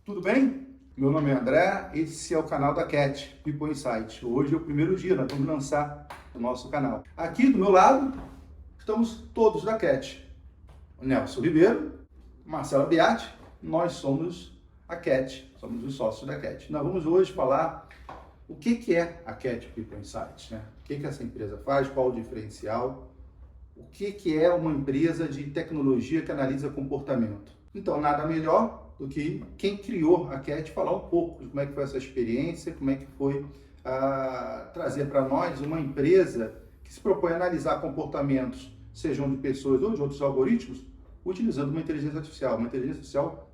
Tudo bem? Meu nome é André, esse é o canal da Cat, People Insight. Hoje é o primeiro dia, nós vamos lançar o nosso canal. Aqui do meu lado, estamos todos da Cat. O Nelson Ribeiro, Marcela Beatti, nós somos a Cat, somos os sócios da Cat. Nós vamos hoje falar o que é a Cat People Insight, né? O que essa empresa faz, qual o diferencial, o que é uma empresa de tecnologia que analisa comportamento. Então, nada melhor do que quem criou a Cat falar um pouco de como é que foi essa experiência, como é que foi trazer para nós uma empresa que se propõe a analisar comportamentos, sejam de pessoas ou de outros algoritmos, utilizando uma inteligência artificial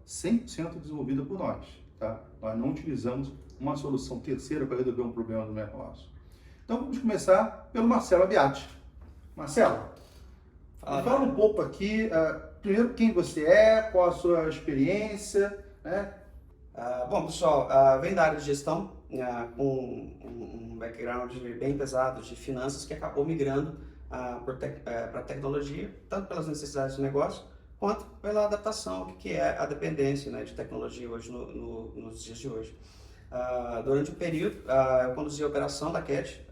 100% desenvolvida por nós. Tá? Nós não utilizamos uma solução terceira para resolver um problema do negócio. Então vamos começar pelo Marcelo Beatti. Marcelo, fala um pouco aqui, primeiro quem você é, qual a sua experiência, né? Bom, pessoal, vem da área de gestão, com um background bem pesado de finanças que acabou migrando para tecnologia, tanto pelas necessidades do negócio, quanto pela adaptação ao que é a dependência, né, de tecnologia hoje nos dias de hoje. Durante o período, eu conduzi a operação da Cat,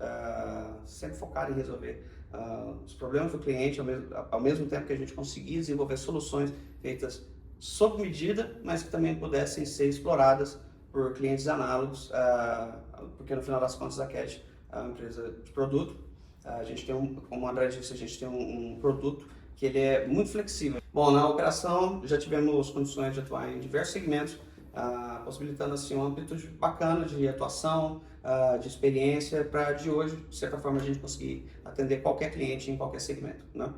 sempre focado em resolver os problemas do cliente, ao mesmo tempo que a gente conseguia desenvolver soluções feitas sob medida, mas que também pudessem ser exploradas por clientes análogos, porque no final das contas a Cat é uma empresa de produto. A gente tem, como o André disse, a gente tem um produto que ele é muito flexível. Bom, na operação já tivemos condições de atuar em diversos segmentos, possibilitando assim um âmbito bacana de atuação, de experiência, para de hoje, de certa forma, a gente conseguir atender qualquer cliente em qualquer segmento, né?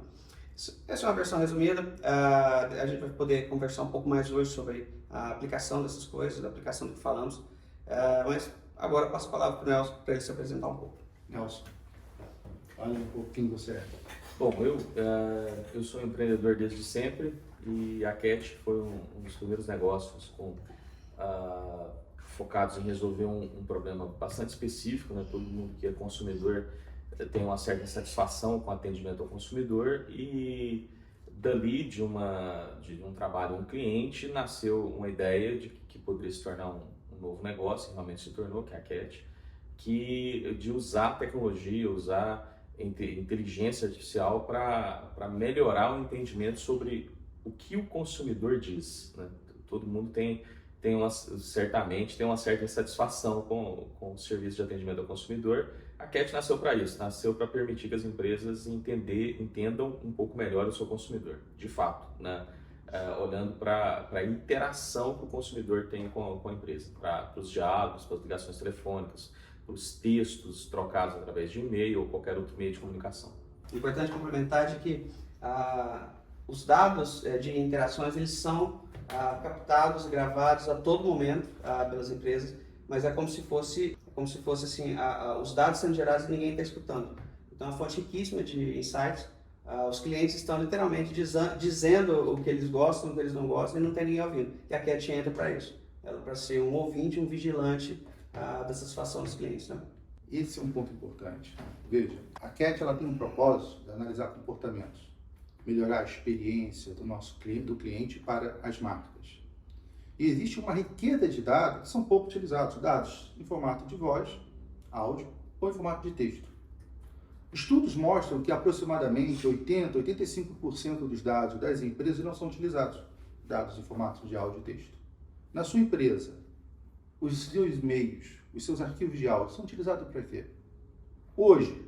Essa é uma versão resumida. A gente vai poder conversar um pouco mais hoje sobre a aplicação dessas coisas, a aplicação do que falamos, mas agora eu passo a palavra para o Nelson para ele se apresentar um pouco. Nelson, fala um pouco quem você é. Bom, eu sou empreendedor desde sempre e a Cat foi um dos primeiros negócios focados em resolver um problema bastante específico, né? Todo mundo que é consumidor tem uma certa insatisfação com o atendimento ao consumidor e dali de um trabalho um cliente nasceu uma ideia de que poderia se tornar um novo negócio, e realmente se tornou, que é a Cat, de usar tecnologia, usar inteligência artificial para melhorar o entendimento sobre o que o consumidor diz, né? Todo mundo certamente tem uma certa insatisfação com o serviço de atendimento ao consumidor. A Cat nasceu para isso, nasceu para permitir que as empresas entendam um pouco melhor o seu consumidor, de fato, né? Olhando para a interação que o consumidor tem com a empresa, para os diálogos, para as ligações telefônicas, para os textos trocados através de e-mail ou qualquer outro meio de comunicação. Importante complementar de que os dados de interações eles são captados e gravados a todo momento pelas empresas, mas é como se fosse assim, os dados sendo gerados e ninguém está escutando. Então, é uma fonte riquíssima de insights. Os clientes estão literalmente dizendo o que eles gostam, o que eles não gostam, e não tem ninguém ouvindo. E a Cat entra para isso. Ela para ser um ouvinte, um vigilante da satisfação dos clientes, né? Esse é um ponto importante. Veja, a Cat ela tem um propósito de analisar comportamentos, melhorar a experiência do cliente para as marcas. E existe uma riqueza de dados que são pouco utilizados, dados em formato de voz, áudio ou em formato de texto. Estudos mostram que aproximadamente 85% dos dados das empresas não são utilizados, dados em formato de áudio e texto. Na sua empresa, os seus e-mails, os seus arquivos de áudio são utilizados para quê? Hoje,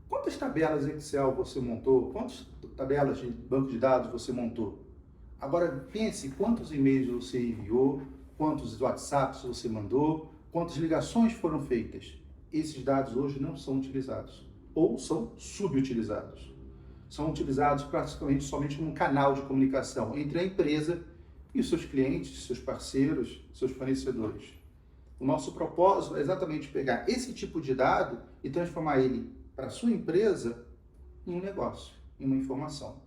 quantas tabelas Excel você montou? Quantas tabelas de banco de dados você montou? Agora pense quantos e-mails você enviou, quantos WhatsApps você mandou, quantas ligações foram feitas. Esses dados hoje não são utilizados ou são subutilizados. São utilizados praticamente somente como um canal de comunicação entre a empresa e os seus clientes, seus parceiros, seus fornecedores. O nosso propósito é exatamente pegar esse tipo de dado e transformar ele para a sua empresa em um negócio, em uma informação.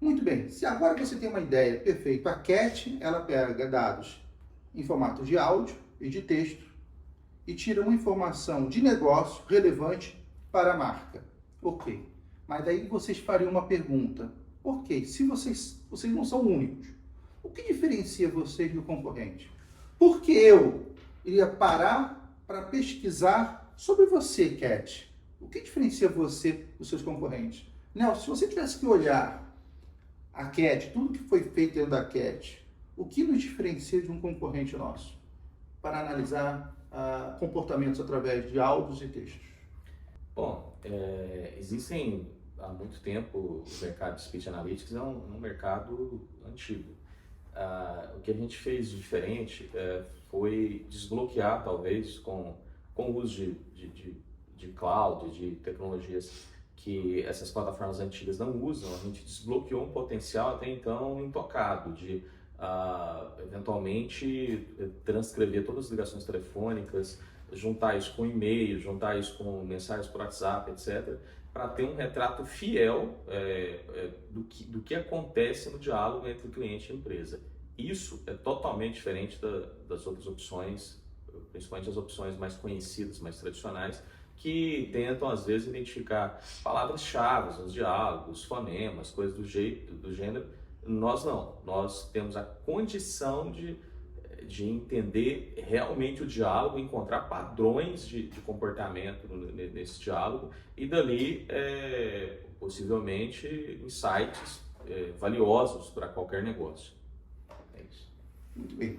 Muito bem, se agora você tem uma ideia, perfeito, a Cat ela pega dados em formato de áudio e de texto e tira uma informação de negócio relevante para a marca. Ok, mas daí vocês fariam uma pergunta. Ok, se vocês não são únicos, o que diferencia vocês do concorrente? Por que eu iria parar para pesquisar sobre você, Cat? O que diferencia você dos seus concorrentes? Nelson, se você tivesse que olhar a Cat, tudo que foi feito dentro da Cat, o que nos diferencia de um concorrente nosso? Para analisar comportamentos através de áudios e textos. Bom, existem há muito tempo, o mercado de Speech Analytics é um mercado antigo. O que a gente fez de diferente foi desbloquear, talvez, com o uso de cloud, de tecnologias que essas plataformas antigas não usam. A gente desbloqueou um potencial até então intocado de eventualmente transcrever todas as ligações telefônicas, juntar isso com e-mail, juntar isso com mensagens por WhatsApp, etc., para ter um retrato fiel do que acontece no diálogo entre o cliente e a empresa. Isso é totalmente diferente das outras opções, principalmente as opções mais conhecidas, mais tradicionais, que tentam às vezes identificar palavras-chave nos diálogos, fonemas, coisas do gênero. Nós não, nós temos a condição de entender realmente o diálogo, encontrar padrões de comportamento nesse diálogo e dali, possivelmente, insights valiosos para qualquer negócio. É isso. Muito bem.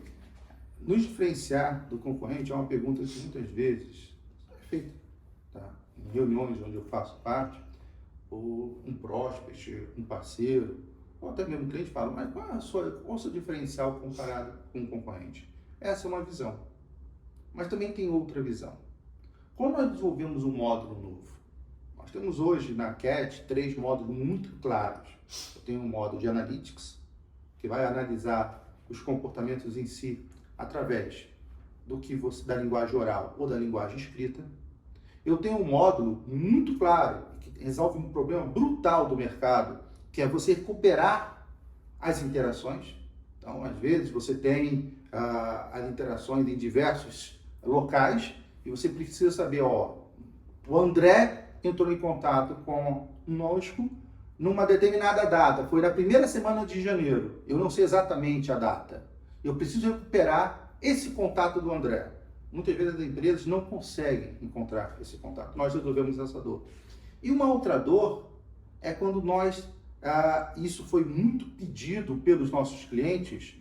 Nos diferenciar do concorrente é uma pergunta que muitas vezes é feita, tá? Em reuniões onde eu faço parte, ou um prospect, um parceiro, ou até mesmo o cliente fala, mas qual é o seu diferencial comparado com o concorrente? Essa é uma visão. Mas também tem outra visão. Quando nós desenvolvemos um módulo novo, nós temos hoje na Cat 3 módulos muito claros. Eu tenho um módulo de Analytics, que vai analisar os comportamentos em si através da linguagem oral ou da linguagem escrita. Eu tenho um módulo muito claro, que resolve um problema brutal do mercado, que é você recuperar as interações. Então, às vezes, você tem as interações em diversos locais e você precisa saber, o André entrou em contato conosco numa determinada data, foi na primeira semana de janeiro, eu não sei exatamente a data. Eu preciso recuperar esse contato do André. Muitas vezes as empresas não conseguem encontrar esse contato. Nós resolvemos essa dor. E uma outra dor é quando isso foi muito pedido pelos nossos clientes,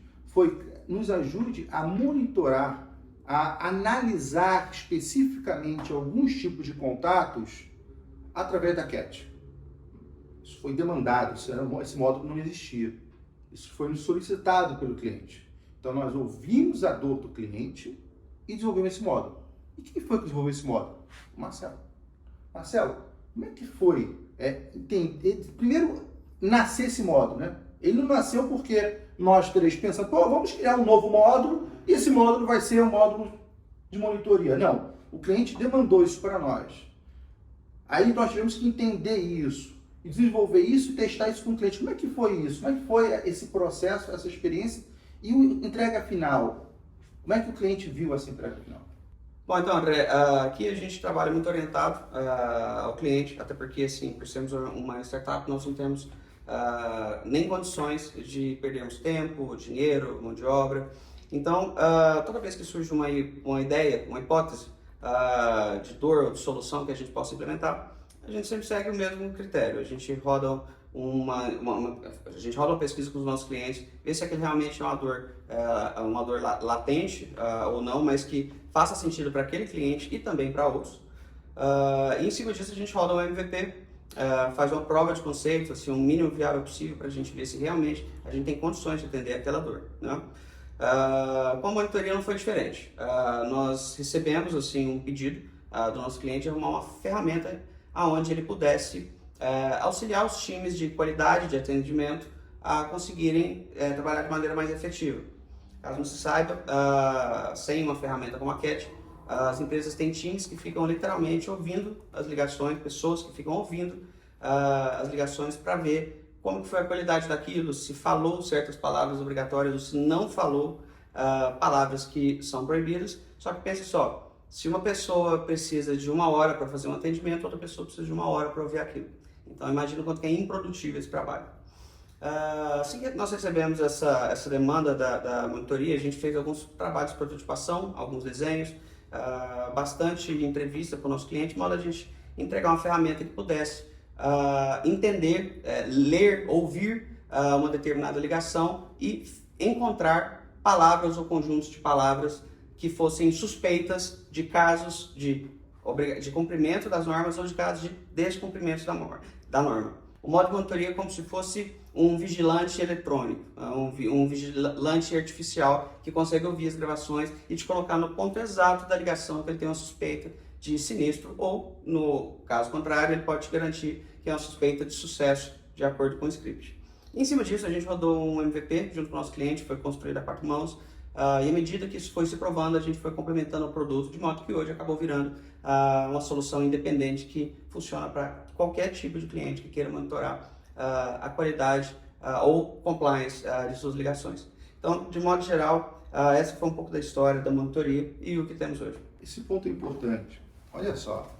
nos ajude a monitorar, a analisar especificamente alguns tipos de contatos através da Cat. Isso foi demandado, esse módulo não existia. Isso foi nos solicitado pelo cliente. Então nós ouvimos a dor do cliente e desenvolvemos esse módulo. E quem foi que desenvolveu esse módulo? O Marcelo. Marcelo, como é que foi? Primeiro, nascer esse módulo, né? Ele não nasceu porque nós três pensamos, vamos criar um novo módulo e esse módulo vai ser um módulo de monitoria. Não, o cliente demandou isso para nós. Aí nós tivemos que entender isso, e desenvolver isso e testar isso com o cliente. Como é que foi isso? Como é que foi esse processo, essa experiência e a entrega final? Como é que o cliente viu essa entrega final? Bom, então, André, aqui a gente trabalha muito orientado ao cliente, até porque, assim, por sermos uma startup, nós não temos nem condições de perdermos tempo, dinheiro, mão de obra. Então, toda vez que surge uma ideia, uma hipótese de dor ou de solução que a gente possa implementar, a gente sempre segue o mesmo critério. A gente roda uma pesquisa com os nossos clientes, ver se aquilo realmente é uma dor latente ou não, mas que faça sentido para aquele cliente e também para outros. E em cima disso a gente roda um MVP, faz uma prova de conceito, assim, um mínimo viável possível para a gente ver se realmente a gente tem condições de atender aquela dor, né? Com a monitoria não foi diferente. Nós recebemos assim, um pedido do nosso cliente de arrumar uma ferramenta onde ele pudesse auxiliar os times de qualidade de atendimento a conseguirem trabalhar de maneira mais efetiva. Caso não se saiba, sem uma ferramenta como a Cat, as empresas têm times que ficam literalmente ouvindo as ligações, pessoas que ficam ouvindo as ligações para ver como que foi a qualidade daquilo, se falou certas palavras obrigatórias ou se não falou palavras que são proibidas. Só que pense só, se uma pessoa precisa de 1 hora para fazer um atendimento, outra pessoa precisa de 1 hora para ouvir aquilo. Então imagina o quanto que é improdutivo esse trabalho. Assim que nós recebemos essa demanda da monitoria, a gente fez alguns trabalhos de prototipação, alguns desenhos, bastante entrevista para o nosso cliente, de modo a gente entregar uma ferramenta que pudesse entender, ler, ouvir uma determinada ligação e encontrar palavras ou conjuntos de palavras que fossem suspeitas de casos de cumprimento das normas ou de casos de descumprimento da norma. O modo de monitoria é como se fosse um vigilante eletrônico, um vigilante artificial que consegue ouvir as gravações e te colocar no ponto exato da ligação que ele tem uma suspeita de sinistro ou, no caso contrário, ele pode te garantir que é uma suspeita de sucesso de acordo com o script. Em cima disso, a gente rodou um MVP junto com o nosso cliente, foi construído a 4 mãos, e à medida que isso foi se provando, a gente foi complementando o produto, de modo que hoje acabou virando uma solução independente que funciona para qualquer tipo de cliente que queira monitorar a qualidade ou compliance de suas ligações. Então, de modo geral, essa foi um pouco da história da monitoria e o que temos hoje. Esse ponto é importante. Olha só,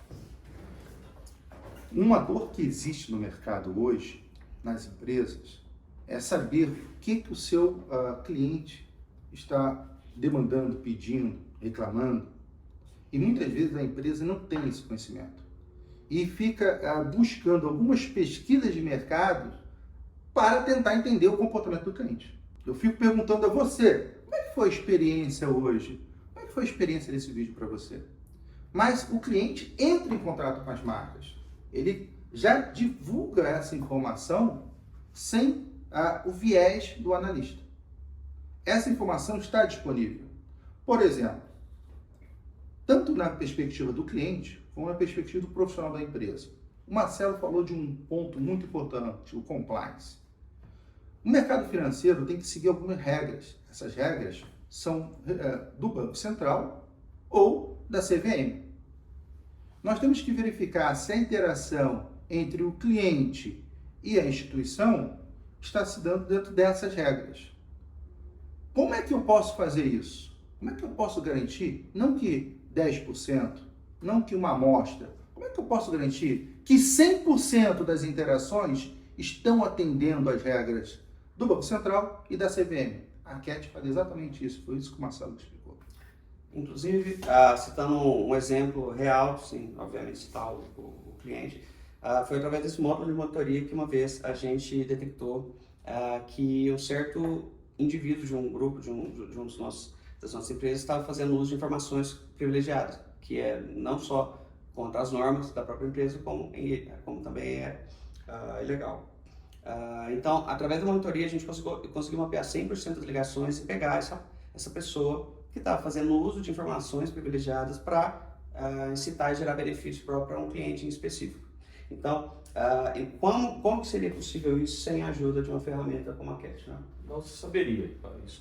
uma dor que existe no mercado hoje, nas empresas, é saber o que o seu cliente está demandando, pedindo, reclamando. E muitas vezes a empresa não tem esse conhecimento. E fica buscando algumas pesquisas de mercado para tentar entender o comportamento do cliente. Eu fico perguntando a você, como é que foi a experiência hoje? Como é que foi a experiência desse vídeo para você? Mas o cliente entra em contato com as marcas. Ele já divulga essa informação sem o viés do analista. Essa informação está disponível. Por exemplo, tanto na perspectiva do cliente, como na perspectiva do profissional da empresa. O Marcelo falou de um ponto muito importante, o compliance. O mercado financeiro tem que seguir algumas regras. Essas regras são do Banco Central ou da CVM. Nós temos que verificar se a interação entre o cliente e a instituição está se dando dentro dessas regras. Como é que eu posso fazer isso? Como é que eu posso garantir, não que 10%, não que uma amostra, como é que eu posso garantir que 100% das interações estão atendendo às regras do Banco Central e da CVM? A CAT faz exatamente isso, foi isso que o Marcelo explicou. Inclusive, citando um exemplo real, sim, obviamente citar o cliente, foi através desse módulo de monitoria que uma vez a gente detectou que um certo indivíduo de um grupo, das nossas empresas, estava fazendo uso de informações privilegiadas, que é não só contra as normas da própria empresa, como também é ilegal. Então, através da monitoria, a gente conseguiu mapear 100% das ligações e pegar essa pessoa que estava fazendo uso de informações privilegiadas para incitar e gerar benefício para um cliente em específico. Então, como que seria possível isso sem a ajuda de uma ferramenta como a CAT? Né? Não se saberia.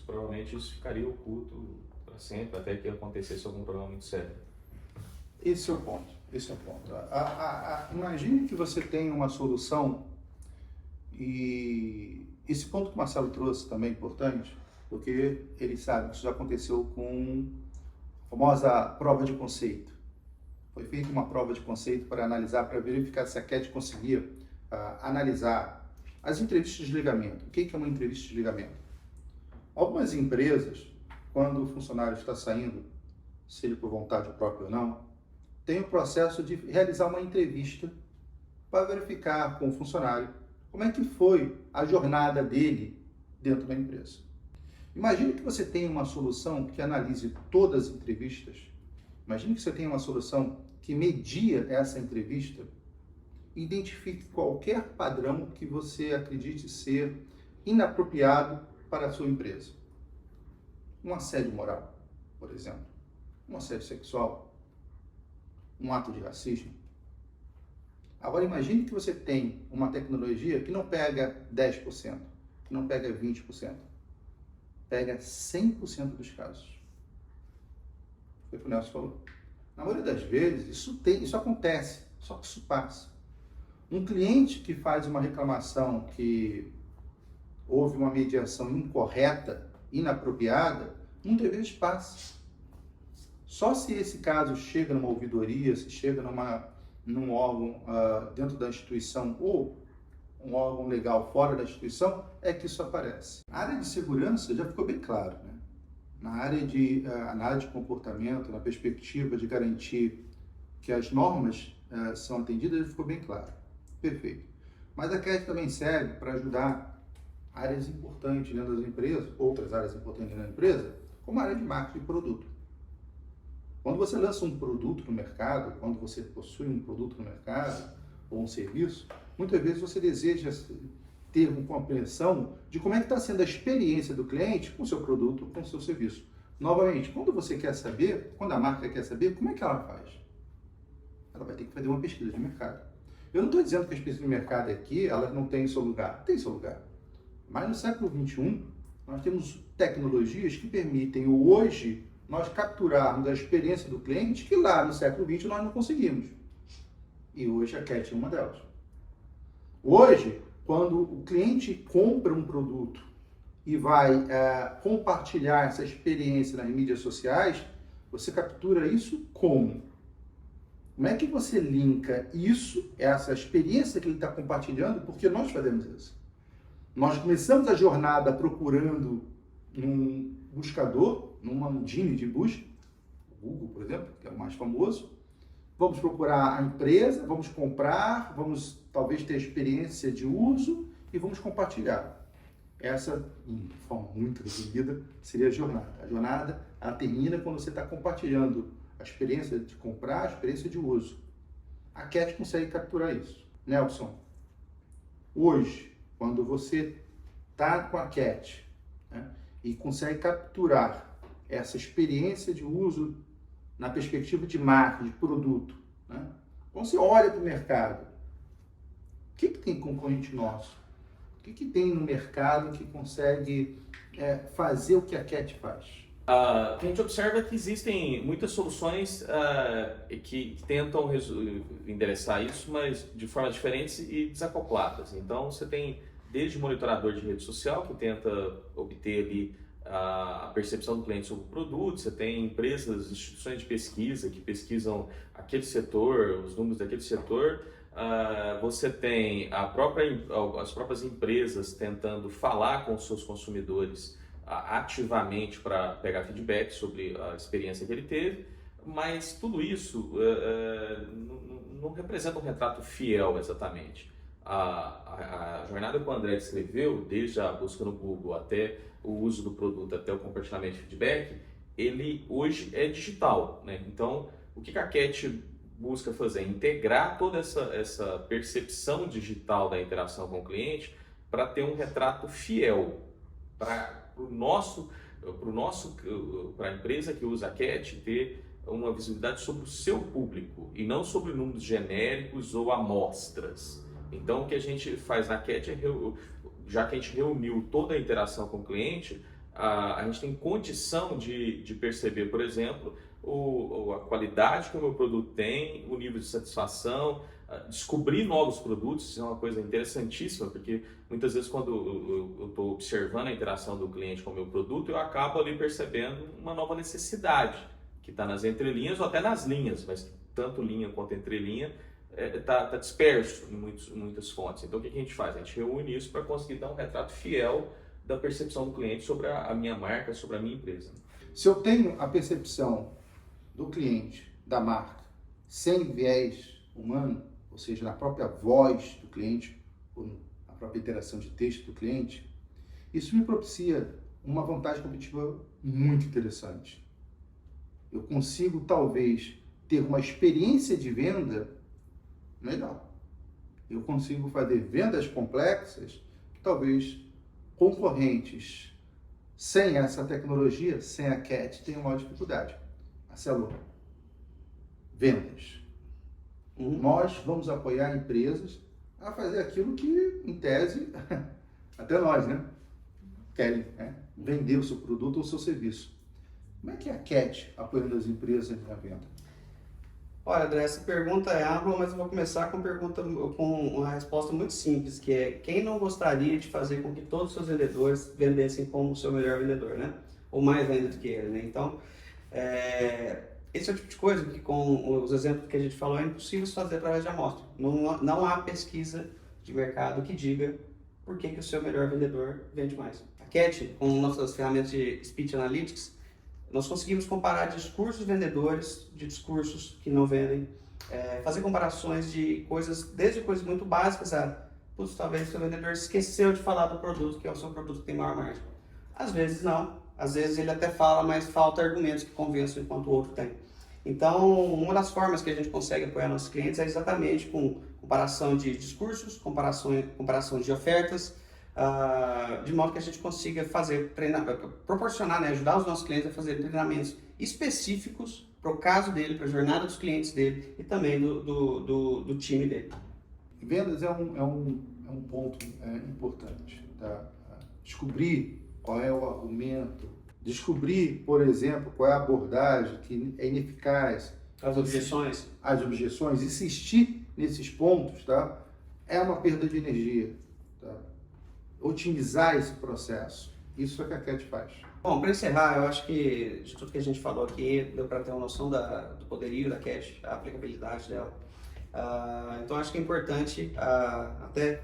Provavelmente isso ficaria oculto para sempre, até que acontecesse algum problema muito sério. Esse é o ponto. Imagine que você tem uma solução, e esse ponto que o Marcelo trouxe também é importante, porque ele sabe que isso já aconteceu com a famosa prova de conceito. Foi feita uma prova de conceito para analisar, para verificar se a CAT conseguia analisar as entrevistas de ligamento. O que é uma entrevista de ligamento? Algumas empresas, quando o funcionário está saindo, seja por vontade própria ou não, tem o processo de realizar uma entrevista para verificar com o funcionário como é que foi a jornada dele dentro da empresa. Imagine que você tenha uma solução que analise todas as entrevistas. Imagine que você tenha uma solução que media essa entrevista e identifique qualquer padrão que você acredite ser inapropriado para a sua empresa. Um assédio moral, por exemplo. Um assédio sexual. Um ato de racismo. Agora imagine que você tem uma tecnologia que não pega 10%, que não pega 20%. Pega 100% dos casos. Foi o que o Nelson falou. Na maioria das vezes, isso acontece, só que isso passa. Um cliente que faz uma reclamação que houve uma mediação incorreta, inapropriada, muitas vezes passa. Só se esse caso chega numa ouvidoria, se chega num órgão dentro da instituição ou um órgão legal fora da instituição, é que isso aparece. A área de segurança já ficou bem claro, né? Na área de análise de comportamento, na perspectiva de garantir que as normas são atendidas, já ficou bem claro. Perfeito. Mas a CAT também serve para ajudar áreas importantes dentro das empresas, outras áreas importantes dentro da empresa, como a área de marketing de produto. Quando você lança um produto no mercado, quando você possui um produto no mercado ou um serviço, muitas vezes você deseja ter uma compreensão de como é que está sendo a experiência do cliente com o seu produto, com o seu serviço. Novamente, quando você quer saber, quando a marca quer saber, como é que ela faz? Ela vai ter que fazer uma pesquisa de mercado. Eu não estou dizendo que as pesquisas de mercado aqui, elas não têm seu lugar. Tem seu lugar. Mas no século XXI, nós temos tecnologias que permitem hoje nós capturarmos a experiência do cliente que lá no século XX nós não conseguimos. E hoje a CAT é uma delas. Hoje, quando o cliente compra um produto e vai compartilhar essa experiência nas mídias sociais, você captura isso como? Como é que você linka isso, essa experiência que ele está compartilhando, porque nós fazemos isso? Nós começamos a jornada procurando num buscador, numa engine de busca, o Google, por exemplo, que é o mais famoso. Vamos procurar a empresa, vamos comprar, vamos talvez ter experiência de uso e vamos compartilhar. Essa, de forma muito resumida, seria a jornada. A jornada, ela termina quando você está compartilhando a experiência de comprar, a experiência de uso. A CAT consegue capturar isso. Nelson, hoje, quando você está com a CAT, né, e consegue capturar essa experiência de uso na perspectiva de marca, de produto, né? Quando você olha para o mercado, o que tem concorrente nosso? O que tem no mercado que consegue fazer o que a CAT faz? O que a gente observa é que existem muitas soluções que tentam endereçar isso, mas de formas diferentes e desacopladas. Então, você tem desde monitorador de rede social, que tenta obter ali a percepção do cliente sobre o produto, você tem empresas, instituições de pesquisa que pesquisam aquele setor, os números daquele setor, você tem as próprias empresas tentando falar com os seus consumidores ativamente para pegar feedback sobre a experiência que ele teve, mas tudo isso não representa um retrato fiel exatamente. A jornada que o André escreveu, desde a busca no Google até o uso do produto, até o compartilhamento de feedback, ele hoje é digital, né? Então, o que a CAT busca fazer? Integrar toda essa percepção digital da interação com o cliente para ter um retrato fiel para a empresa que usa a CAT ter uma visibilidade sobre o seu público e não sobre números genéricos ou amostras. Então, o que a gente faz na CAT já que a gente reuniu toda a interação com o cliente, a gente tem condição de perceber, por exemplo, a qualidade que o meu produto tem, o nível de satisfação, descobrir novos produtos. Isso é uma coisa interessantíssima, porque muitas vezes quando eu estou observando a interação do cliente com o meu produto, eu acabo ali percebendo uma nova necessidade, que está nas entrelinhas ou até nas linhas, mas tanto linha quanto entrelinha, está disperso em muitas fontes. Então, o que a gente faz? A gente reúne isso para conseguir dar um retrato fiel da percepção do cliente sobre a minha marca, sobre a minha empresa. Se eu tenho a percepção do cliente, da marca, sem viés humano, ou seja, na própria voz do cliente, ou na própria interação de texto do cliente, isso me propicia uma vantagem competitiva muito interessante. Eu consigo, talvez, ter uma experiência de venda melhor. Eu consigo fazer vendas complexas que talvez concorrentes sem essa tecnologia, sem a CAT, tenham maior dificuldade. Marcelo, vendas. Nós vamos apoiar empresas a fazer aquilo que, em tese, até nós, né? Querem, né? Vender o seu produto ou o seu serviço. Como é que é a CAT apoiando as empresas na venda? Olha, André, essa pergunta é ampla, mas eu vou começar com uma resposta muito simples, que é: quem não gostaria de fazer com que todos os seus vendedores vendessem como o seu melhor vendedor, né? Ou mais venda do que ele, né? Então, esse é o tipo de coisa que, com os exemplos que a gente falou, é impossível fazer através de amostra. Não há pesquisa de mercado que diga por que o seu melhor vendedor vende mais. A Cat, com nossas ferramentas de Speech Analytics, nós conseguimos comparar discursos vendedores de discursos que não vendem, fazer comparações de coisas, desde coisas muito básicas a, putz, talvez o seu vendedor esqueceu de falar do produto, que é o seu produto que tem maior margem. Às vezes não, às vezes ele até fala, mas falta argumentos que convençam enquanto o outro tem. Então, uma das formas que a gente consegue apoiar nossos clientes é exatamente com comparação de discursos, comparação de ofertas, de modo que a gente consiga proporcionar, né, ajudar os nossos clientes a fazer treinamentos específicos para o caso dele, para a jornada dos clientes dele e também do time dele. Vendas é um ponto importante, tá? Descobrir qual é o argumento, descobrir, por exemplo, qual é a abordagem que é ineficaz. As objeções, insistir nesses pontos, tá? É uma perda de energia, tá? Otimizar esse processo, isso é o que a Cat faz. Bom, para encerrar, eu acho que de tudo que a gente falou aqui, deu para ter uma noção do poderio da Cat, a aplicabilidade dela. Então acho que é importante até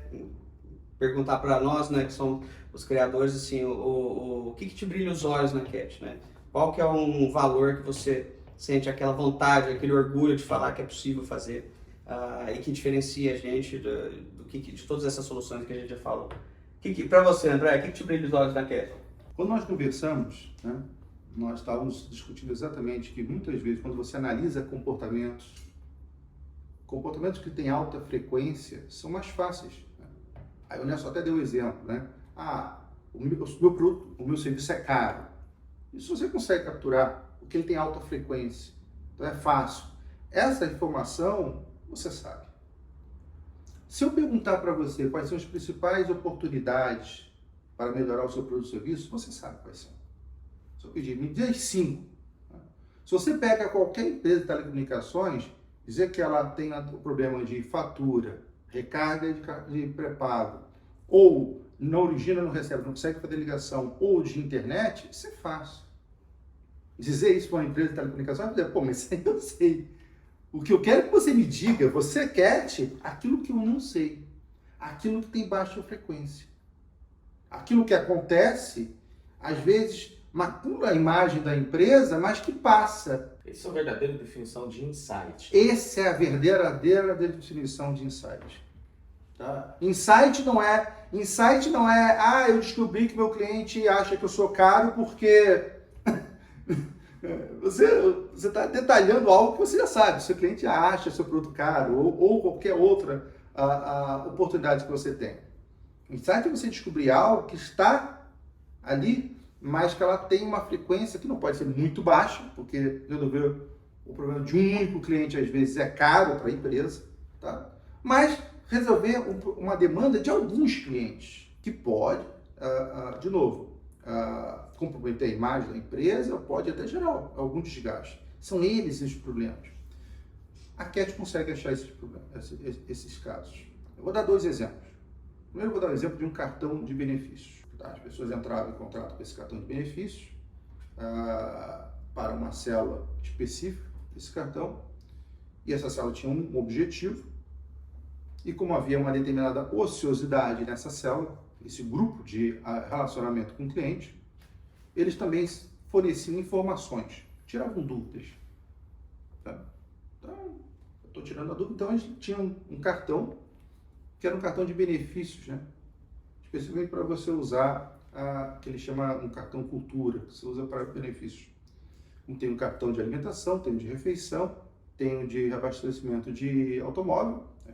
perguntar para nós, né, que somos os criadores, assim, o que te brilha os olhos na Cat, né? Qual que é um valor que você sente aquela vontade, aquele orgulho de falar que é possível fazer e que diferencia a gente de todas essas soluções que a gente já falou. Para você, André, o que te brilha os olhos na Cat? Quando nós conversamos, né, nós estávamos discutindo exatamente que muitas vezes, quando você analisa comportamentos que têm alta frequência são mais fáceis. Né? Aí o Nelson até deu um exemplo, né? O meu produto, o meu serviço é caro. Isso você consegue capturar, porque ele tem alta frequência. Então é fácil. Essa informação você sabe. Se eu perguntar para você quais são as principais oportunidades para melhorar o seu produto ou serviço, você sabe quais são. Se eu pedir, me diz 5. Se você pega qualquer empresa de telecomunicações, dizer que ela tem o problema de fatura, recarga de pré-pago, ou não origina, não recebe, não consegue fazer ligação, ou de internet, isso é fácil. Dizer isso para uma empresa de telecomunicações, vai dizer, pô, mas isso aí eu sei. O que eu quero que você me diga, você quer aquilo que eu não sei, aquilo que tem baixa frequência. Aquilo que acontece, às vezes, macula a imagem da empresa, mas que passa. Essa é a verdadeira definição de insight. Essa é a verdadeira definição de insight. Tá? Insight não é, eu descobri que meu cliente acha que eu sou caro porque você está detalhando algo que você já sabe. Seu cliente acha seu produto caro ou qualquer outra oportunidade que você tem. Insight é você descobrir algo que está ali, mas que ela tem uma frequência que não pode ser muito baixa, porque resolver o problema de um único cliente às vezes é caro para a empresa, tá? Mas resolver uma demanda de alguns clientes, que pode, de novo, comprometer a imagem da empresa, pode até gerar algum desgaste. São eles os problemas. A Cat consegue achar esses casos. Eu vou dar 2 exemplos. Primeiro, eu vou dar um exemplo de um cartão de benefícios. Tá? As pessoas entravam em contrato com esse cartão de benefícios para uma célula específica desse cartão, e essa célula tinha um objetivo, e como havia uma determinada ociosidade nessa célula, esse grupo de relacionamento com o cliente, eles também forneciam informações, tiravam dúvidas. Tá? Então, eu estou tirando a dúvida, então eles tinham um cartão, que era um cartão de benefícios, né? Especificamente para você usar que ele chama um cartão cultura, que você usa para benefícios. Tem um cartão de alimentação, tem um de refeição, tem um de abastecimento de automóvel, né?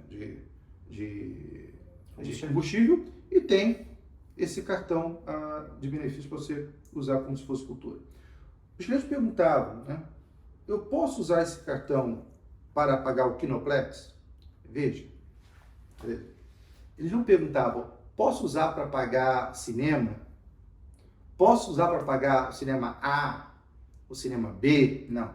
de combustível, e tem esse cartão de benefícios para você usar como se fosse cultura. Os clientes perguntavam, né? Eu posso usar esse cartão para pagar o Kinoplex? Veja. Eles não perguntavam, posso usar para pagar cinema? Posso usar para pagar o cinema A, o cinema B? Não.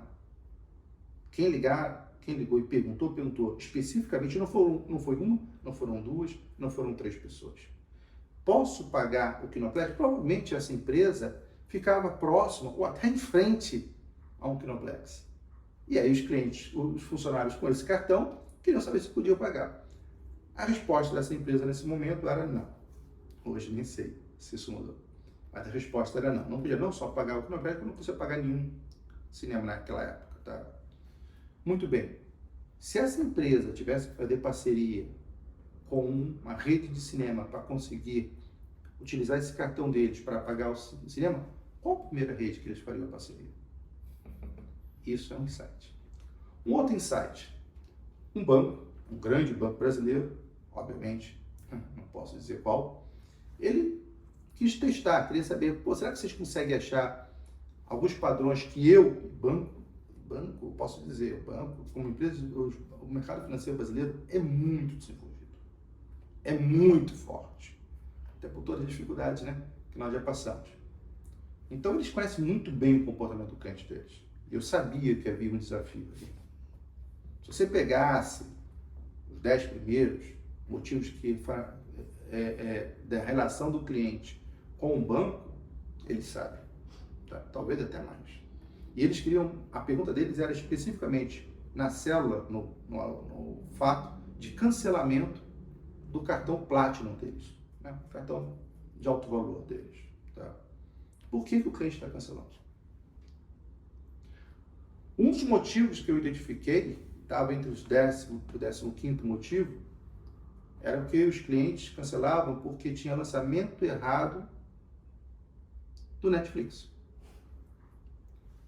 Quem ligou e perguntou especificamente, não foi uma, não foram 2, não foram 3 pessoas. Posso pagar o Kinoplex? Provavelmente essa empresa ficava próxima ou até em frente a um Kinoplex. E aí os clientes, os funcionários com esse cartão, queriam saber se podiam pagar. A resposta dessa empresa nesse momento era não. Hoje nem sei se isso mudou. Mas a resposta era não. Não podia não só pagar o Kinoplex, como não podia pagar nenhum cinema naquela época. Tá? Muito bem. Se essa empresa tivesse que fazer parceria com uma rede de cinema para conseguir utilizar esse cartão deles para pagar o cinema, qual a primeira rede que eles fariam a parceria? Isso é um insight. Um outro insight. Um banco, um grande banco brasileiro, obviamente, não posso dizer qual, ele quis testar, queria saber, será que vocês conseguem achar alguns padrões que banco, posso dizer, banco, como empresa, o mercado financeiro brasileiro é muito desenvolvido, é muito forte, até por todas as dificuldades, né, que nós já passamos. Então eles conhecem muito bem o comportamento do cliente deles. Eu sabia que havia um desafio ali. Se você pegasse os 10 primeiros motivos da relação do cliente com o banco, eles sabem, tá? Talvez até mais. E eles a pergunta deles era especificamente na célula, no fato de cancelamento do cartão Platinum deles, né? Cartão de alto valor deles. Tá? Por que o cliente está cancelando? Um dos motivos que eu identifiquei, estava entre o 10º e o 15º motivo, era que os clientes cancelavam porque tinha lançamento errado do Netflix.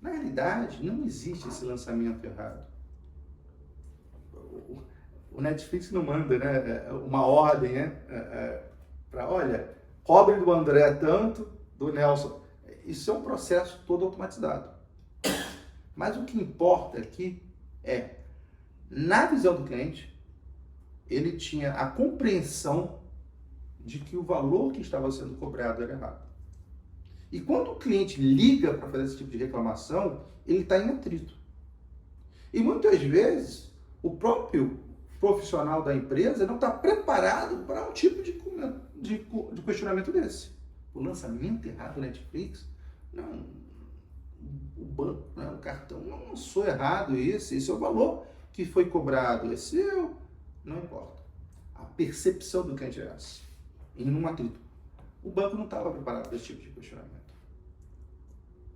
Na realidade, não existe esse lançamento errado. O Netflix não manda, né, uma ordem, né, para, olha, cobre do André tanto, do Nelson. Isso é um processo todo automatizado. Mas o que importa aqui é, na visão do cliente, ele tinha a compreensão de que o valor que estava sendo cobrado era errado. E quando o cliente liga para fazer esse tipo de reclamação, ele está em atrito. E muitas vezes, o próprio profissional da empresa não está preparado para um tipo de questionamento desse. O lançamento errado do Netflix, não, o banco, né, o cartão, não sou errado esse é o valor que foi cobrado, esse é não importa. A percepção do cliente é essa. E num atrito. O banco não estava preparado para esse tipo de questionamento.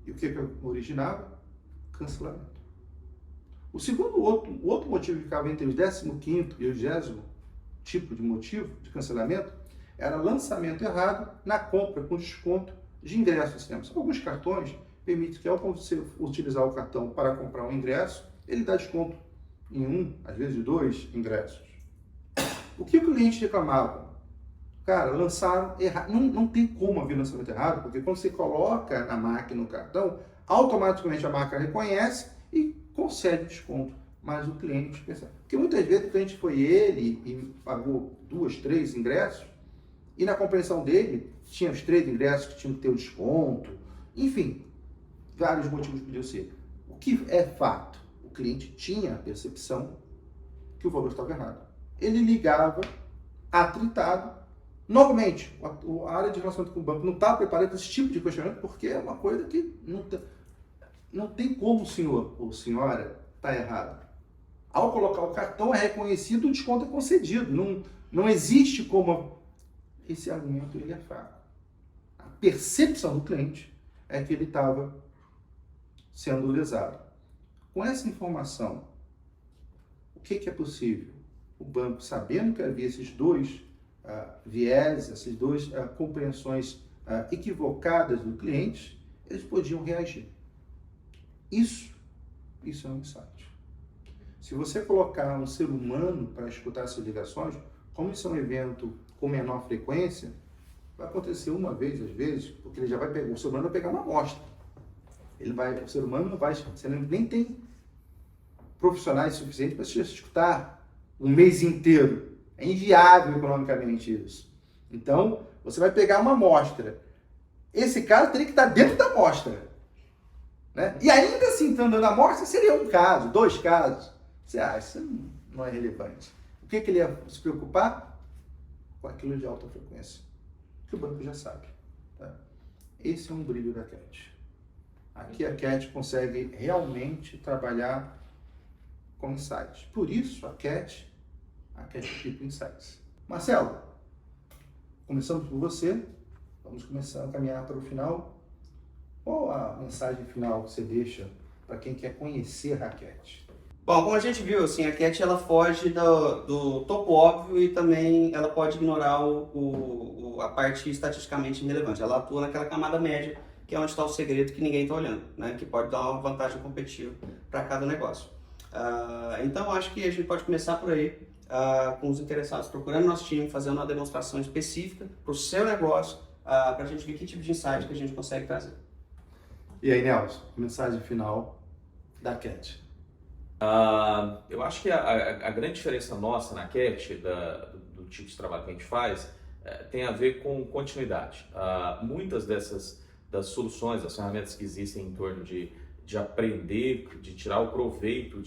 E o que originava? Cancelamento. O outro motivo que ficava entre o 15º e o 20º tipo de motivo de cancelamento era lançamento errado na compra com desconto de ingresso no cinema. Alguns cartões permitem que, ao você utilizar o cartão para comprar um ingresso, ele dá desconto em às vezes 2 ingressos. O que o cliente reclamava? Cara, lançaram errado. Não tem como haver lançamento errado, porque quando você coloca na máquina o cartão, automaticamente a marca reconhece e concede desconto. Mas o cliente pensa. Porque muitas vezes o cliente foi ele e pagou 2, 3 ingressos, e na compreensão dele, tinha os 3 ingressos que tinham que ter o desconto. Enfim, vários motivos podiam ser. O que é fato? O cliente tinha a percepção que o valor estava errado. Ele ligava, atritado. Novamente, a área de relacionamento com o banco não está preparada para esse tipo de questionamento, porque é uma coisa que não tem como o senhor ou senhora está errado. Ao colocar o cartão é reconhecido, o desconto é concedido. Não existe como... Esse argumento ele é fraco. A percepção do cliente é que ele estava sendo lesado. Com essa informação, o que é possível? O banco, sabendo que havia esses dois viés, essas duas compreensões equivocadas do cliente, eles podiam reagir. Isso é um insight. Se você colocar um ser humano para escutar essas ligações, como isso é um evento com menor frequência, vai acontecer uma vez, às vezes, porque ele já vai pegar, o ser humano vai pegar uma amostra. O ser humano não vai, você nem tem profissionais suficientes para escutar um mês inteiro. É inviável economicamente isso. Então, você vai pegar uma amostra. Esse cara teria que estar dentro da amostra. Né? E ainda assim, estando na amostra, seria um caso, 2 casos. Você acha, isso não é relevante. O que ele ia se preocupar? Com aquilo de alta frequência. Que o banco já sabe. Tá? Esse é um brilho da CAT. Aqui a CAT consegue realmente trabalhar com insights. Por isso, a CAT People Insights. Marcelo, começamos por você, vamos começar a caminhar para o final. Qual a mensagem final que você deixa para quem quer conhecer a Cat? Bom, como a gente viu, assim, a Cat ela foge do topo óbvio e também ela pode ignorar a parte estatisticamente relevante. Ela atua naquela camada média, que é onde está o segredo que ninguém está olhando, né? Que pode dar uma vantagem competitiva para cada negócio. Então, acho que a gente pode começar por aí, com os interessados procurando nosso time, fazendo uma demonstração específica para o seu negócio, para a gente ver que tipo de insight que a gente consegue trazer. E aí, Nelson, mensagem final da Cat? Eu acho que a grande diferença nossa na Cat, do tipo de trabalho que a gente faz, tem a ver com continuidade. Muitas das soluções, das ferramentas que existem em torno de aprender, de tirar o proveito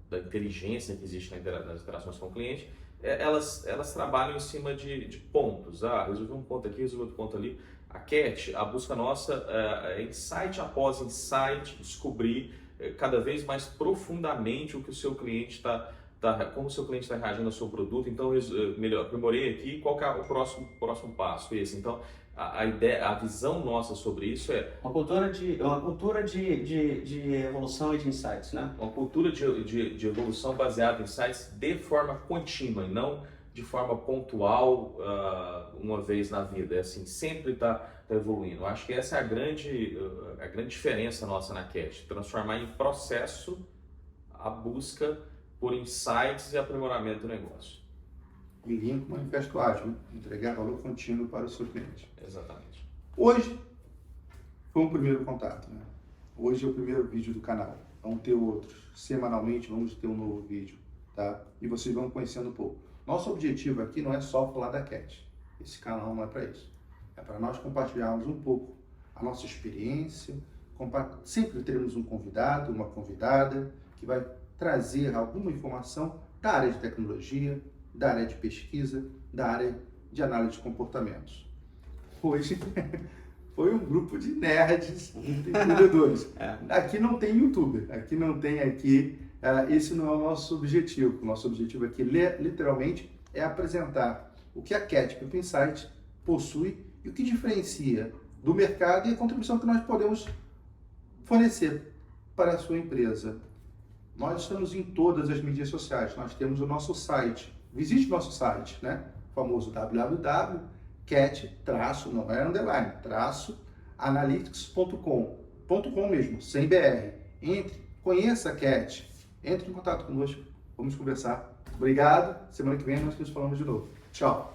da inteligência que existe nas interações com o cliente, elas trabalham em cima de pontos. Resolvi um ponto aqui, resolvi outro ponto ali. A Cat, a busca nossa é insight após insight, descobrir cada vez mais profundamente o que o seu cliente como o seu cliente está reagindo ao seu produto. Então, aprimorei aqui, qual que é o próximo passo? Esse. Então, a visão nossa sobre isso é uma cultura de evolução e de insights, né? Uma cultura de evolução baseada em insights de forma contínua e não de forma pontual, uma vez na vida. É assim, sempre está evoluindo. Eu acho que essa é a grande diferença nossa na Cat, transformar em processo a busca por insights e aprimoramento do negócio. Em linha com o manifesto ágil, entregar valor contínuo para o seu cliente. Exatamente. Hoje foi um primeiro contato, né? Hoje é o primeiro vídeo do canal. Vamos ter outros. Semanalmente vamos ter um novo vídeo, tá? E vocês vão conhecendo um pouco. Nosso objetivo aqui não é só falar da Cat. Esse canal não é para isso. É para nós compartilharmos um pouco a nossa experiência. Sempre teremos um convidado, uma convidada, que vai trazer alguma informação da área de tecnologia, da área de pesquisa, da área de análise de comportamentos. Hoje foi um grupo de nerds empreendedores. Aqui não tem youtuber, esse não é o nosso objetivo. O nosso objetivo aqui, literalmente, é apresentar o que a Cat People Insight possui e o que diferencia do mercado e a contribuição que nós podemos fornecer para a sua empresa. Nós estamos em todas as mídias sociais, nós temos o nosso site. Visite o nosso site, né? O famoso www.cat-analytics.com mesmo, sem BR. Entre, conheça a Cat, entre em contato conosco, vamos conversar. Obrigado, semana que vem nós nos falamos de novo. Tchau!